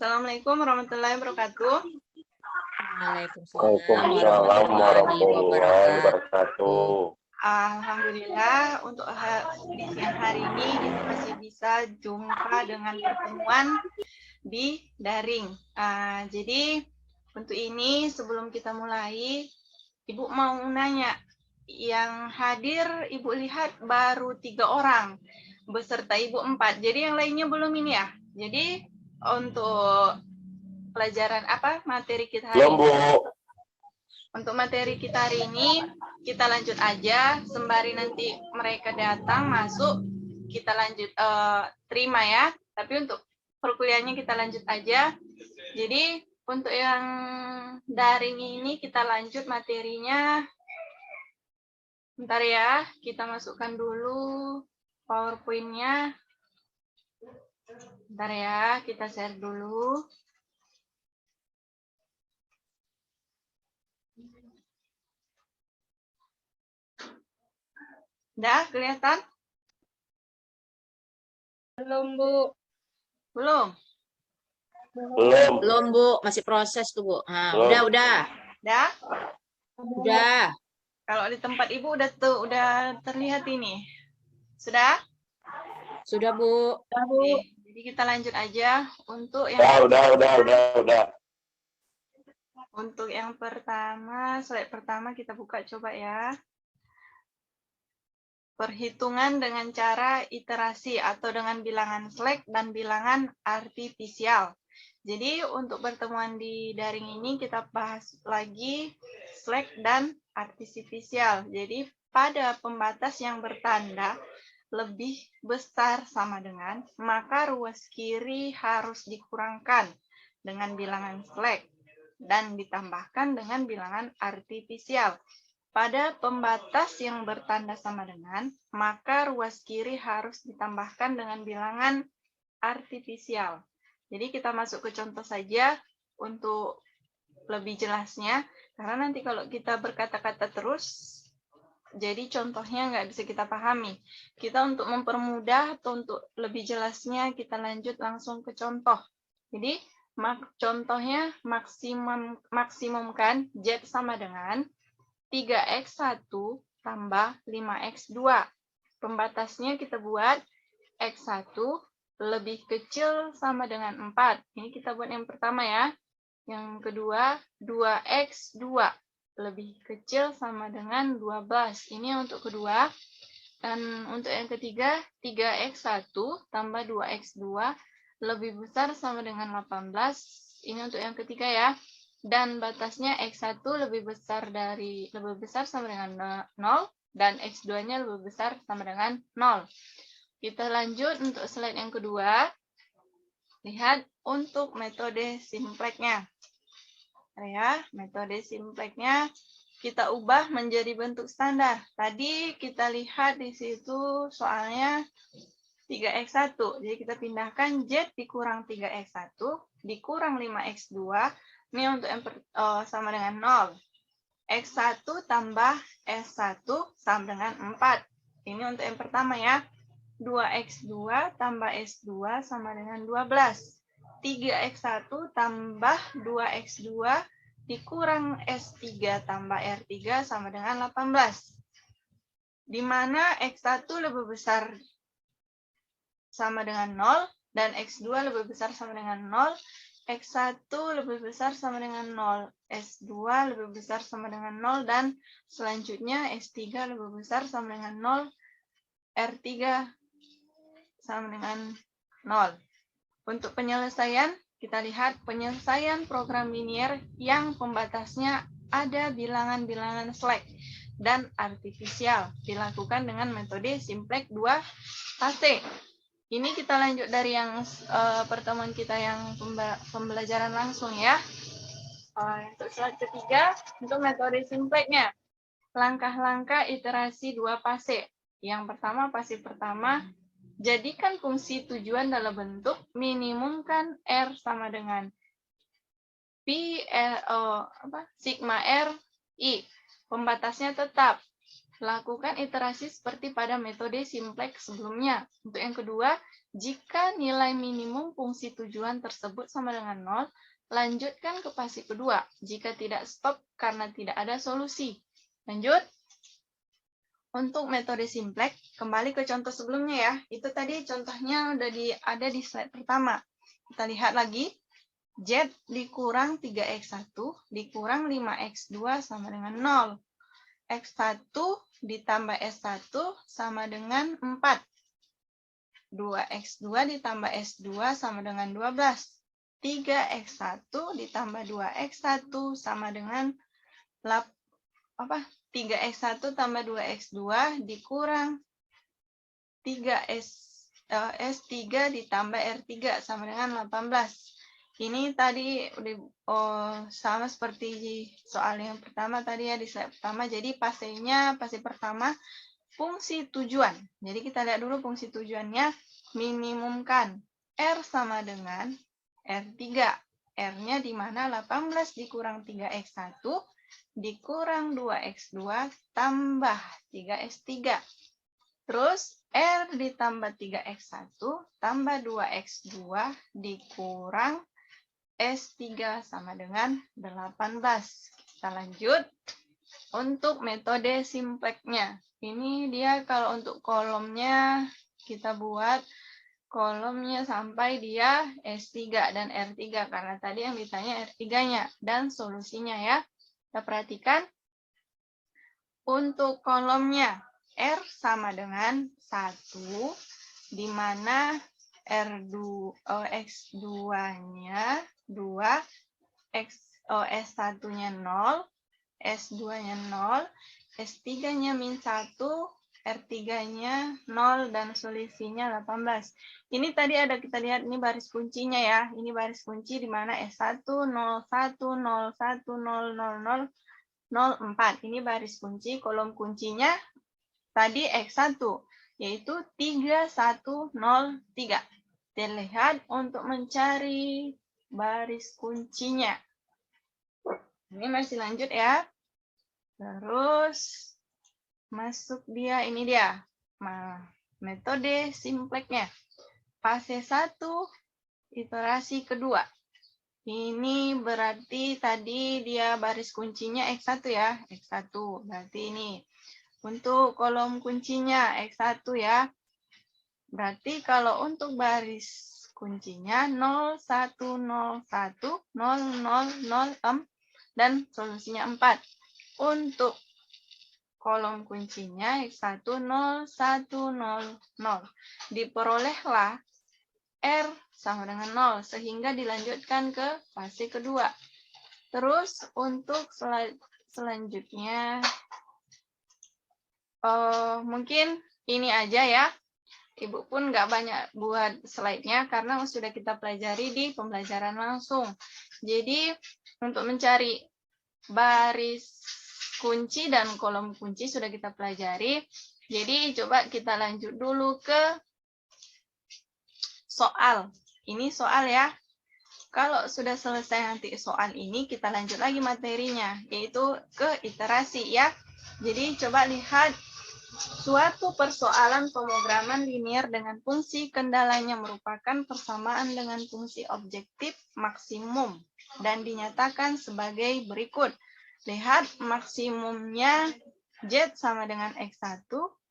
Assalamualaikum warahmatullahi wabarakatuh. Waalaikumsalam Waalaikumsalam warahmatullahi warahmatullahi wabarakatuh. wabarakatuh. Alhamdulillah untuk di siang hari ini kita masih bisa jumpa dengan pertemuan di daring. Jadi untuk ini sebelum kita mulai, Ibu mau nanya, yang hadir Ibu lihat baru 3 orang, beserta Ibu 4. Jadi yang lainnya belum ini ya. Jadi untuk pelajaran materi kita hari Belum, ini. Bu. Untuk materi kita hari ini, kita lanjut aja. Sembari nanti mereka datang, masuk, kita lanjut terima ya. Tapi untuk perkuliahannya kita lanjut aja. Jadi untuk yang daring ini kita lanjut materinya. Bentar ya, kita masukkan dulu PowerPoint-nya. Bentar ya, kita share dulu. Udah kelihatan? Belum, Bu. Belum? Belum, Bu. Masih proses tuh, Bu. Nah, Belum. udah. Udah? Udah. Kalau di tempat Ibu udah terlihat ini. Sudah? Sudah, Bu. Oke, jadi kita lanjut aja untuk yang Udah. untuk yang pertama, slide pertama kita buka coba ya. Perhitungan dengan cara iterasi atau dengan bilangan slack dan bilangan artifisial. Jadi untuk pertemuan di daring ini kita bahas lagi slack dan artifisial. Jadi pada pembatas yang bertanda lebih besar sama dengan, maka ruas kiri harus dikurangkan dengan bilangan slack dan ditambahkan dengan bilangan artifisial. Pada pembatas yang bertanda sama dengan, maka ruas kiri harus ditambahkan dengan bilangan artifisial. Jadi kita masuk ke contoh saja untuk lebih jelasnya, karena nanti kalau kita berkata-kata terus, jadi contohnya nggak bisa kita pahami. Kita untuk mempermudah atau untuk lebih jelasnya, kita lanjut langsung ke contoh. Jadi contohnya maksimumkan Z sama dengan 3x1 tambah 5x2. Pembatasnya kita buat x1 lebih kecil sama dengan 4. Ini kita buat yang pertama ya. Yang kedua, 2x2 lebih kecil sama dengan 12. Ini untuk kedua. Dan untuk yang ketiga, 3x1 tambah 2x2 lebih besar sama dengan 18. Ini untuk yang ketiga ya. Dan batasnya X1 lebih besar sama dengan 0 dan X2-nya lebih besar sama dengan 0. Kita lanjut untuk slide yang kedua. Lihat untuk metode simpleknya. Ya, metode simpleknya kita ubah menjadi bentuk standar. Tadi kita lihat di situ soalnya 3x1. Jadi kita pindahkan Z dikurang 3x1 dikurang 5x2. Ini untuk yang sama dengan 0. X1 tambah S1 sama dengan 4. Ini untuk yang pertama ya. 2x2 tambah S2 sama dengan 12. 3x1 tambah 2x2 dikurang S3 tambah R3 sama dengan 18. Di mana X1 lebih besar sama dengan 0 dan X2 lebih besar sama dengan 0. X1 lebih besar sama dengan 0, S2 lebih besar sama dengan 0, dan selanjutnya S3 lebih besar sama dengan 0, R3 sama dengan 0. Untuk penyelesaian, kita lihat penyelesaian program linier yang pembatasnya ada bilangan-bilangan slack dan artifisial dilakukan dengan metode simplex 2AC. Ini kita lanjut dari yang pertemuan kita yang pembelajaran langsung ya. Untuk slide ketiga, untuk metode simpleknya. Langkah-langkah iterasi 2 fase. Yang pertama, fase pertama, jadikan fungsi tujuan dalam bentuk minimumkan R sama dengan sigma R I. Pembatasnya tetap. Lakukan iterasi seperti pada metode simplex sebelumnya. Untuk yang kedua, Jika nilai minimum fungsi tujuan tersebut sama dengan 0, lanjutkan ke fase kedua. Jika tidak, stop karena tidak ada solusi. Lanjut. Untuk metode simplex, kembali ke contoh sebelumnya ya. Itu tadi contohnya udah ada di slide pertama. Kita lihat lagi. Z dikurang 3x1 dikurang 5x2 sama dengan 0. X1 ditambah S1 sama dengan 4. 2x2 ditambah S2 sama dengan 12. 3x1 ditambah 2x1 sama dengan 3x1 tambah 2x2 dikurang 3S3 ditambah R3 sama dengan 18. Ini tadi sama seperti soal yang pertama tadi ya, di slide pertama. Jadi fase pertama fungsi tujuan. Jadi kita lihat dulu fungsi tujuannya, minimumkan R sama dengan R3. R-nya di mana 18 dikurang 3x1 dikurang 2x2 tambah 3x3. Terus R ditambah 3x1 tambah 2x2 dikurang S3 sama dengan 18. Kita lanjut. Untuk metode simplexnya. Ini dia kalau untuk kolomnya kita buat kolomnya sampai dia S3 dan R3 karena tadi yang ditanya R3-nya dan solusinya ya. Kita perhatikan untuk kolomnya R sama dengan 1 di mana X2-nya 2, S1-nya 0, S2-nya 0, S3-nya min 1, R3-nya 0, dan selisihnya 18. Ini tadi ada kita lihat, ini baris kuncinya ya. Ini baris kunci di mana S1, 0, 1, 0, 1, 0, 0, 0, 0, 4. Ini baris kunci, kolom kuncinya tadi X1, yaitu 3, 1, 0, 3. Dan lihat untuk mencari baris kuncinya. Ini masih lanjut ya. Terus masuk dia, ini dia. Metode simplexnya. Fase 1, iterasi kedua. Ini berarti tadi dia baris kuncinya X1 ya. X1 berarti ini. Untuk kolom kuncinya X1 ya. Berarti kalau untuk baris kuncinya 0, 1, 0, 1, 0, 0, 0, dan solusinya 4. Untuk kolom kuncinya X1, 0, 1, 0, 0. Diperolehlah R sama dengan 0, sehingga dilanjutkan ke fase kedua. Terus untuk selanjutnya, mungkin ini aja ya. Ibu pun nggak banyak buat slide-nya karena sudah kita pelajari di pembelajaran langsung. Jadi untuk mencari baris kunci dan kolom kunci sudah kita pelajari. Jadi coba kita lanjut dulu ke soal. Ini soal ya. Kalau sudah selesai nanti soal ini, kita lanjut lagi materinya, yaitu ke iterasi ya. Jadi coba lihat suatu persoalan pemrograman linear dengan fungsi kendalanya merupakan persamaan dengan fungsi objektif maksimum dan dinyatakan sebagai berikut. Lihat maksimumnya Z sama dengan X1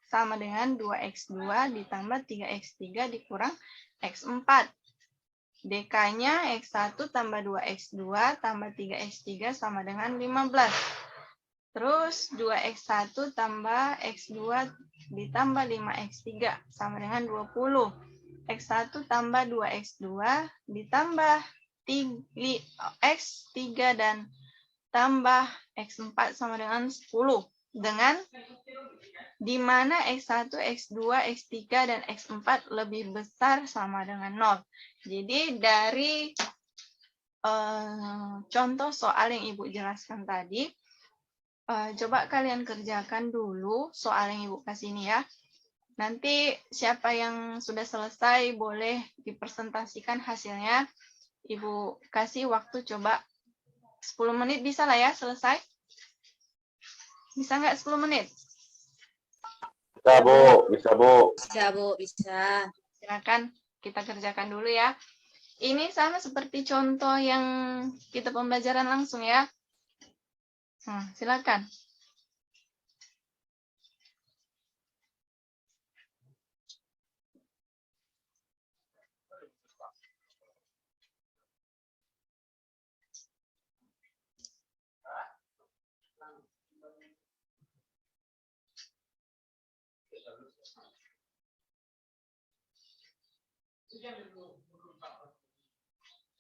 sama dengan 2X2 ditambah 3X3 dikurang X4. DK-nya X1 tambah 2X2 tambah 3X3 sama dengan 15. Terus 2X1 tambah X2 ditambah 5X3 sama dengan 20. X1 tambah 2X2 ditambah X3 dan tambah X4 sama dengan 10. Dengan di mana X1, X2, X3, dan X4 lebih besar sama dengan 0. Jadi dari contoh soal yang Ibu jelaskan tadi, coba kalian kerjakan dulu soal yang Ibu kasih ini ya. Nanti siapa yang sudah selesai boleh dipresentasikan hasilnya. Ibu kasih waktu coba 10 menit bisa lah ya selesai? Bisa nggak 10 menit? Bisa, Bu. Bisa, Bu. Bisa, Bu. Bisa. Silakan. kita kerjakan dulu ya. Ini sama seperti contoh yang kita pembelajaran langsung ya. Silakan.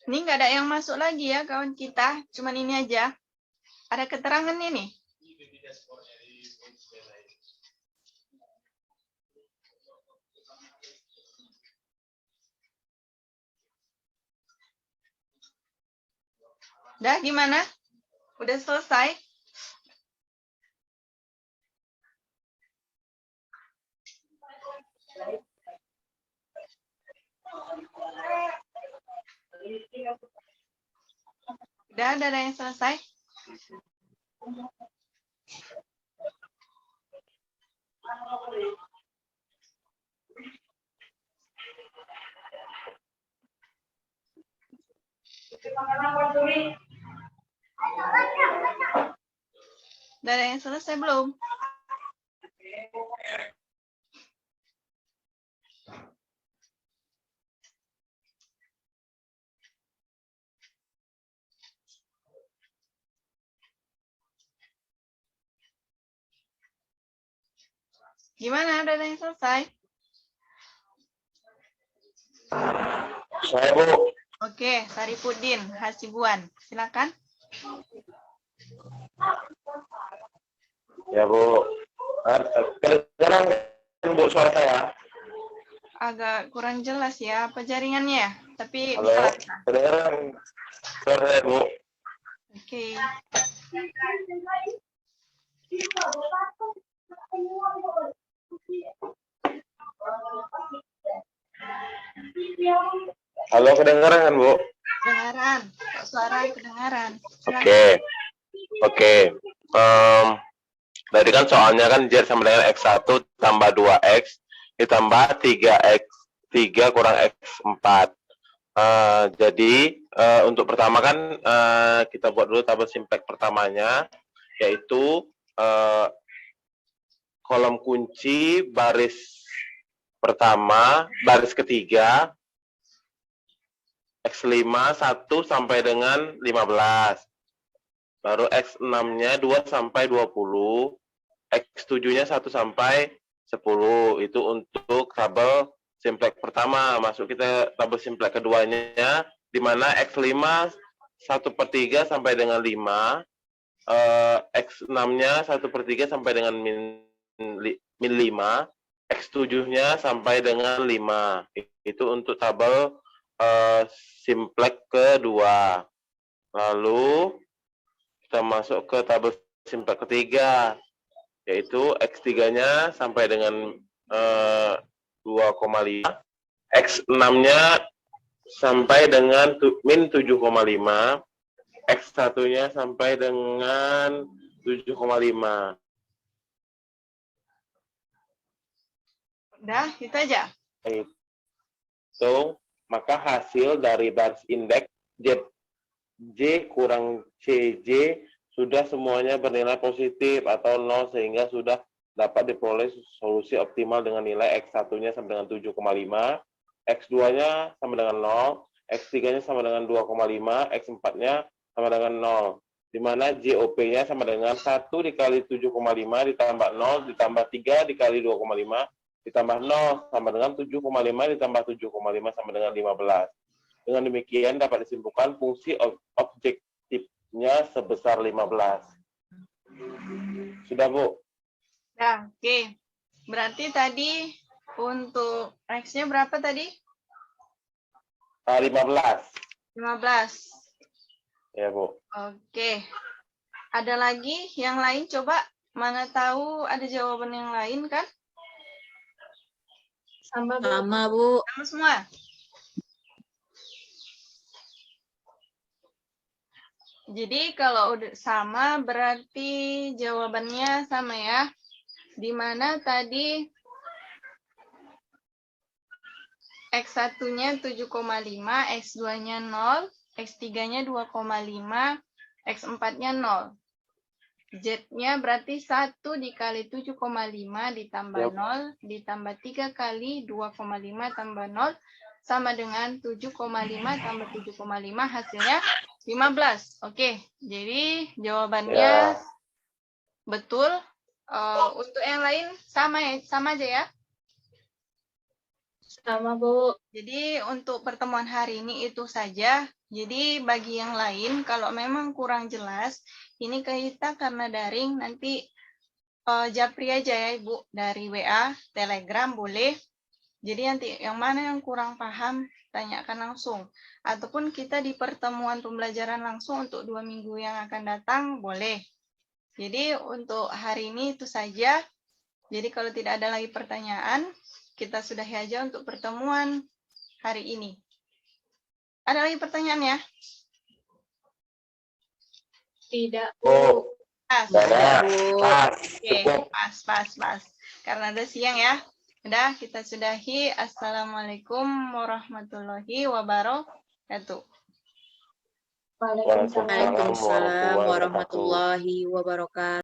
Ini nggak ada yang masuk lagi ya kawan kita, cuman ini aja. Ada keterangannya nih. Dah gimana? Udah selesai? Udah ada yang selesai? Udah ada yang selesai belum? Gimana? Ada yang selesai? Saya, Bu. Oke, Saripudin Hasibuan. Silakan. Ya, Bu. Kedengaran, Bu, suara saya? Agak kurang jelas ya apa jaringannya, tapi Halo, bisa lah. kedengaran suara saya, Bu? Oke. Halo, kedengaran kan, Bu? Kedengaran. Suara kedengaran. Silakan. Oke. Oke. Tadi kan soalnya kan Z sama dengan X1 tambah 2X ditambah 3X 3 kurang X4. Jadi untuk pertama kan kita buat dulu tabel simplex pertamanya, yaitu kolom kunci baris pertama, baris ketiga, X5 1 sampai dengan 15. Baru X6-nya 2 sampai 20, X7-nya 1 sampai 10. Itu untuk tabel simplex pertama. Masuk kita tabel simplex keduanya, di mana X5 1/3 sampai dengan 5, X6-nya 1/3 sampai dengan min 5, X7-nya sampai dengan 5. Itu untuk tabel simplex kedua. Lalu kita masuk ke tabel simplex ketiga, yaitu X3-nya sampai dengan 2,5, X6-nya sampai dengan min 7,5, X1-nya sampai dengan 7,5. Udah, itu aja. So, maka hasil dari baris indeks J kurang CJ sudah semuanya bernilai positif atau 0, sehingga sudah dapat diperoleh solusi optimal dengan nilai X1-nya sama dengan 7,5, X2-nya sama dengan 0, X3-nya sama dengan 2,5, X4-nya sama dengan 0. Di mana JOP-nya sama dengan 1 dikali 7,5 ditambah 0 ditambah 3 dikali 2,5 ditambah 0 sama dengan 7,5 ditambah 7,5 sama dengan 15. Dengan demikian dapat disimpulkan fungsi objektifnya sebesar 15. Sudah, Bu? Nah, oke. Berarti tadi untuk X-nya berapa tadi? 15. 15. Ya, Bu. Oke. Ada lagi yang lain? Coba, mana tahu ada jawaban yang lain kan? Sama, Bu. Sama, Bu. Sama semua? Jadi kalau udah sama berarti jawabannya sama ya. Di mana tadi X1-nya 7,5, X2-nya 0, X3-nya 2,5, X4-nya 0. Z-nya berarti 1 dikali 7,5 ditambah Yap. 0, ditambah 3 kali 2,5 tambah 0, sama dengan 7,5 tambah 7,5, hasilnya 15. Oke, jadi jawabannya Ya. betul. Untuk yang lain sama aja ya. Sama, Bu. Jadi untuk pertemuan hari ini itu saja. Jadi bagi yang lain, kalau memang kurang jelas, ini kita karena daring, nanti japri aja ya Ibu, dari WA, Telegram boleh. Jadi nanti yang mana yang kurang paham, tanyakan langsung. Ataupun kita di pertemuan pembelajaran langsung untuk 2 minggu yang akan datang, boleh. Jadi untuk hari ini itu saja. Jadi kalau tidak ada lagi pertanyaan, kita sudahi aja untuk pertemuan hari ini. Ada lagi pertanyaan ya? Tidak, Bu. Pas. Dadah. Bu. Pas. Oke, Cukup. pas. Karena udah siang ya. Udah, kita sudahi. Assalamualaikum warahmatullahi wabarakatuh. Waalaikumsalam Waalaikumsalam warahmatullahi wabarakatuh. warahmatullahi wabarakatuh.